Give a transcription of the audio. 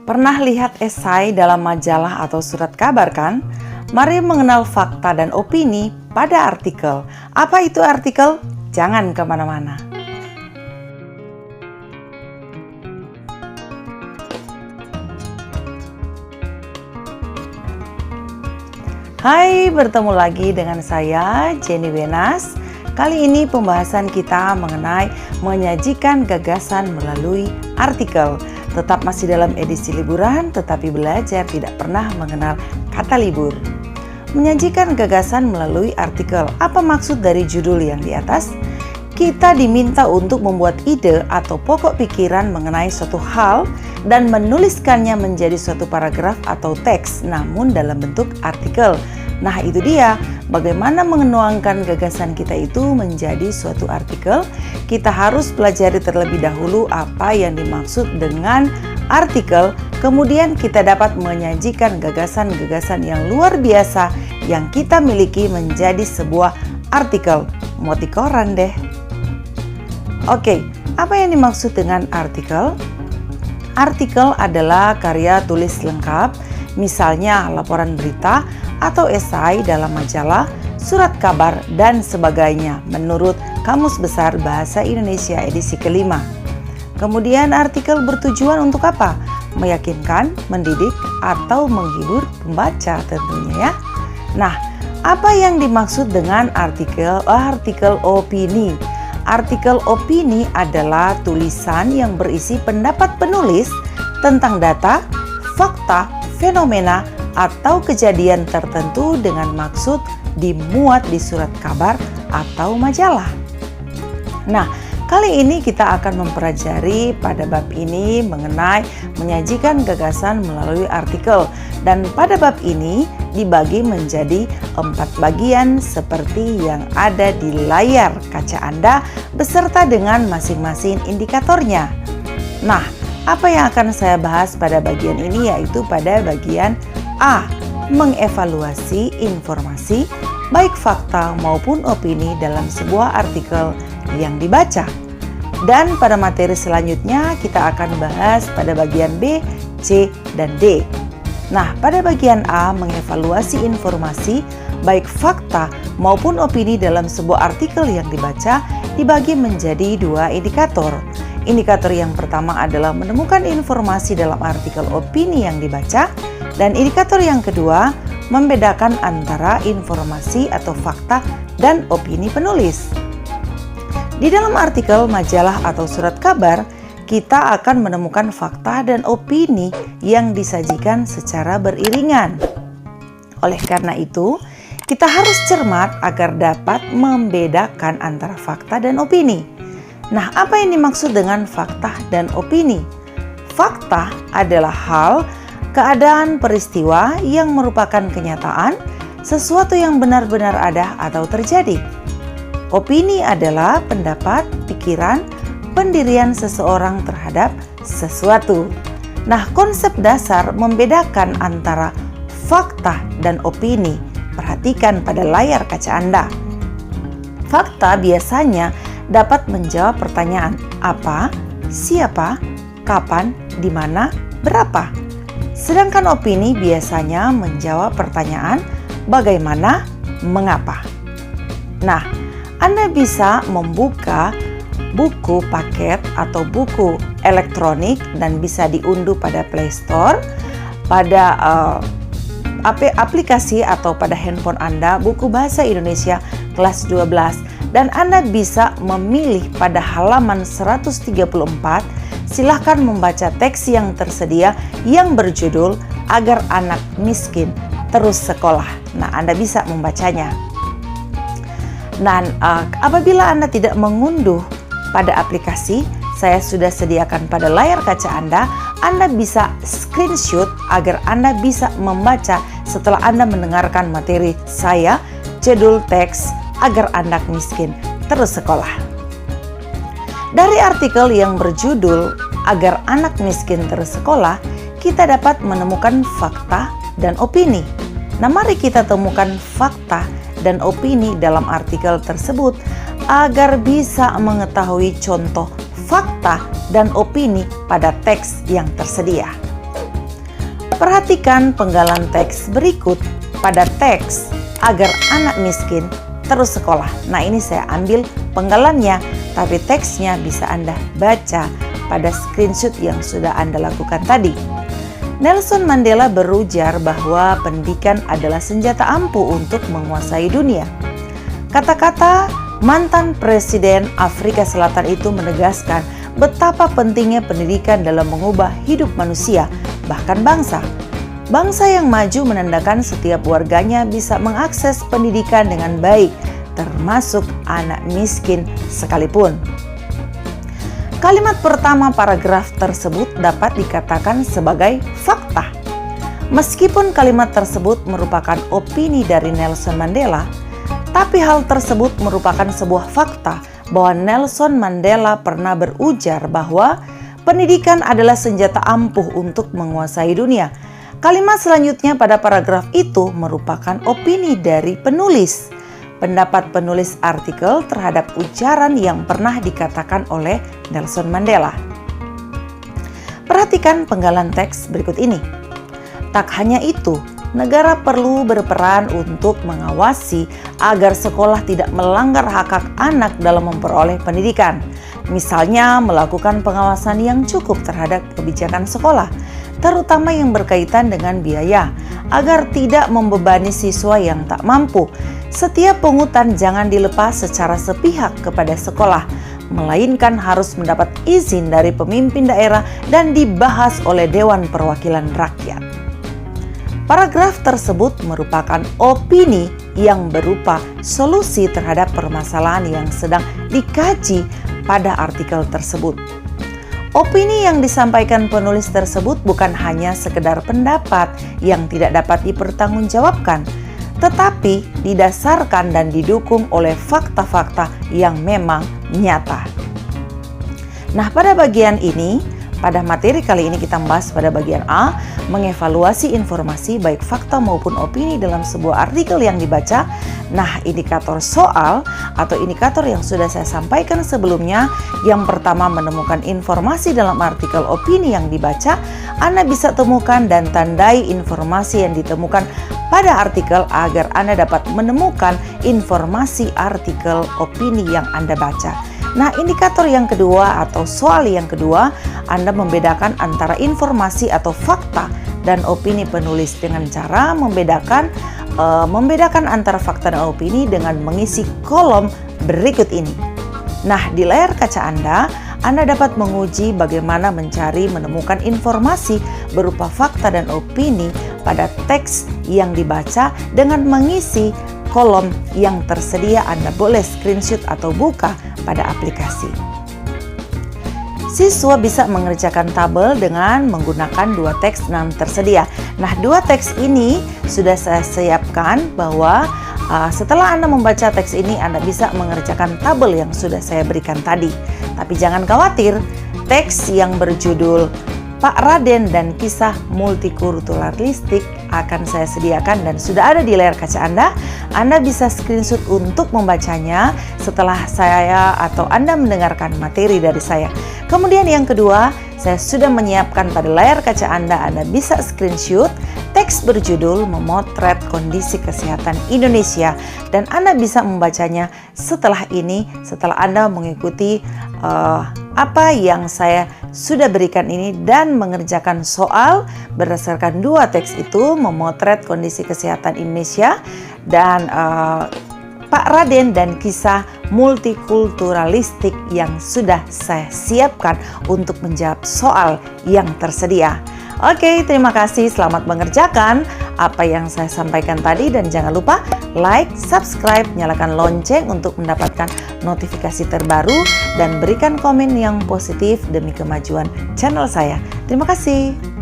Pernah lihat esai dalam majalah atau surat kabar kan? Mari mengenal fakta dan opini pada artikel. Apa itu artikel? Jangan kemana-mana. Hai, bertemu lagi dengan saya Jenny Wenas. Kali ini pembahasan kita mengenai menyajikan gagasan melalui artikel. Tetap masih dalam edisi liburan, tetapi belajar tidak pernah mengenal kata libur. Menyajikan gagasan melalui artikel. Apa maksud dari judul yang di atas? Kita diminta untuk membuat ide atau pokok pikiran mengenai suatu hal dan menuliskannya menjadi suatu paragraf atau teks, namun dalam bentuk artikel. Nah, itu dia, bagaimana mengenuangkan gagasan kita itu menjadi suatu artikel. Kita harus pelajari terlebih dahulu apa yang dimaksud dengan artikel, kemudian kita dapat menyajikan gagasan-gagasan yang luar biasa yang kita miliki menjadi sebuah artikel. Muat di koran deh. Oke, apa yang dimaksud dengan artikel? Artikel adalah karya tulis lengkap, misalnya laporan berita atau esai dalam majalah, surat kabar, dan sebagainya menurut Kamus Besar Bahasa Indonesia edisi kelima. Kemudian artikel bertujuan untuk apa? Meyakinkan, mendidik, atau menghibur pembaca tentunya ya. Nah, apa yang dimaksud dengan artikel opini? Artikel opini adalah tulisan yang berisi pendapat penulis tentang data, fakta, fenomena, atau kejadian tertentu dengan maksud dimuat di surat kabar atau majalah. Nah, kali ini kita akan mempelajari pada bab ini mengenai menyajikan gagasan melalui artikel. Dan pada bab ini dibagi menjadi 4 bagian seperti yang ada di layar kaca Anda beserta dengan masing-masing indikatornya. Nah, apa yang akan saya bahas pada bagian ini yaitu pada bagian A. Mengevaluasi informasi baik fakta maupun opini dalam sebuah artikel yang dibaca. Dan pada materi selanjutnya kita akan bahas pada bagian B, C, dan D. Nah, pada bagian A, mengevaluasi informasi baik fakta maupun opini dalam sebuah artikel yang dibaca dibagi menjadi 2 indikator. Indikator yang pertama adalah menemukan informasi dalam artikel opini yang dibaca, dan indikator yang kedua membedakan antara informasi atau fakta dan opini penulis. Di dalam artikel, majalah atau surat kabar, kita akan menemukan fakta dan opini yang disajikan secara beriringan. Oleh karena itu, kita harus cermat agar dapat membedakan antara fakta dan opini. Nah, apa yang dimaksud dengan fakta dan opini? Fakta adalah hal, keadaan, peristiwa yang merupakan kenyataan, sesuatu yang benar-benar ada atau terjadi. Opini adalah pendapat, pikiran, pendirian seseorang terhadap sesuatu. Nah, konsep dasar membedakan antara fakta dan opini. Perhatikan pada layar kaca Anda. Fakta biasanya dapat menjawab pertanyaan apa, siapa, kapan, di mana, berapa. Sedangkan opini biasanya menjawab pertanyaan bagaimana, mengapa. Nah, Anda bisa membuka buku paket atau buku elektronik dan bisa diunduh pada Play Store, pada aplikasi atau pada handphone Anda, buku bahasa Indonesia kelas 12, dan Anda bisa memilih pada halaman 134. Silahkan membaca teks yang tersedia yang berjudul Agar Anak Miskin Terus Sekolah. Nah, Anda bisa membacanya. Dan apabila Anda tidak mengunduh pada aplikasi, saya sudah sediakan pada layar kaca Anda bisa screenshot agar Anda bisa membaca setelah Anda mendengarkan materi saya, judul teks Agar Anak Miskin Terus Sekolah. Dari artikel yang berjudul Agar Anak Miskin Terus Sekolah, kita dapat menemukan fakta dan opini. Nah, mari kita temukan fakta dan opini dalam artikel tersebut agar bisa mengetahui contoh fakta dan opini pada teks yang tersedia. Perhatikan penggalan teks berikut pada teks agar anak miskin terus sekolah. Nah, ini saya ambil penggalannya, tapi teksnya bisa Anda baca pada screenshot yang sudah Anda lakukan tadi. Nelson Mandela berujar bahwa pendidikan adalah senjata ampuh untuk menguasai dunia. Kata-kata mantan Presiden Afrika Selatan itu menegaskan betapa pentingnya pendidikan dalam mengubah hidup manusia, bahkan bangsa. Bangsa yang maju menandakan setiap warganya bisa mengakses pendidikan dengan baik, termasuk anak miskin sekalipun. Kalimat pertama paragraf tersebut dapat dikatakan sebagai fakta. Meskipun kalimat tersebut merupakan opini dari Nelson Mandela, tapi hal tersebut merupakan sebuah fakta bahwa Nelson Mandela pernah berujar bahwa pendidikan adalah senjata ampuh untuk menguasai dunia. Kalimat selanjutnya pada paragraf itu merupakan opini dari penulis. Pendapat penulis artikel terhadap ujaran yang pernah dikatakan oleh Nelson Mandela. Perhatikan penggalan teks berikut ini. Tak hanya itu, negara perlu berperan untuk mengawasi agar sekolah tidak melanggar hak-hak anak dalam memperoleh pendidikan. Misalnya melakukan pengawasan yang cukup terhadap kebijakan sekolah, terutama yang berkaitan dengan biaya, agar tidak membebani siswa yang tak mampu. Setiap pungutan jangan dilepas secara sepihak kepada sekolah, melainkan harus mendapat izin dari pemimpin daerah dan dibahas oleh Dewan Perwakilan Rakyat. Paragraf tersebut merupakan opini yang berupa solusi terhadap permasalahan yang sedang dikaji pada artikel tersebut. Opini yang disampaikan penulis tersebut bukan hanya sekedar pendapat yang tidak dapat dipertanggungjawabkan, tetapi didasarkan dan didukung oleh fakta-fakta yang memang nyata. Nah, pada bagian ini, pada materi kali ini kita membahas pada bagian A, mengevaluasi informasi baik fakta maupun opini dalam sebuah artikel yang dibaca. Nah, indikator soal atau indikator yang sudah saya sampaikan sebelumnya, yang pertama menemukan informasi dalam artikel opini yang dibaca, Anda bisa temukan dan tandai informasi yang ditemukan pada artikel agar Anda dapat menemukan informasi artikel opini yang Anda baca. Nah, indikator yang kedua atau soal yang kedua, Anda membedakan antara informasi atau fakta dan opini penulis dengan cara membedakan antara fakta dan opini dengan mengisi kolom berikut ini. Nah, di layar kaca Anda dapat menguji bagaimana menemukan informasi berupa fakta dan opini pada teks yang dibaca dengan mengisi kolom yang tersedia. Anda boleh screenshot atau buka pada aplikasi. Siswa bisa mengerjakan tabel dengan menggunakan dua teks yang tersedia. Nah, dua teks ini sudah saya siapkan bahwa setelah Anda membaca teks ini, Anda bisa mengerjakan tabel yang sudah saya berikan tadi. Tapi jangan khawatir, teks yang berjudul Pak Raden dan Kisah Multikulturalistik akan saya sediakan dan sudah ada di layar kaca Anda. Anda bisa screenshot untuk membacanya setelah saya atau Anda mendengarkan materi dari saya. Kemudian yang kedua, saya sudah menyiapkan pada layar kaca Anda bisa screenshot teks berjudul Memotret Kondisi Kesehatan Indonesia, dan Anda bisa membacanya setelah ini, setelah Anda mengikuti apa yang saya sudah berikan ini dan mengerjakan soal berdasarkan dua teks itu, Memotret Kondisi Kesehatan Indonesia dan Pak Raden dan Kisah Multikulturalistik yang sudah saya siapkan untuk menjawab soal yang tersedia. Oke, terima kasih. Selamat mengerjakan apa yang saya sampaikan tadi dan jangan lupa like, subscribe, nyalakan lonceng untuk mendapatkan notifikasi terbaru dan berikan komen yang positif demi kemajuan channel saya. Terima kasih.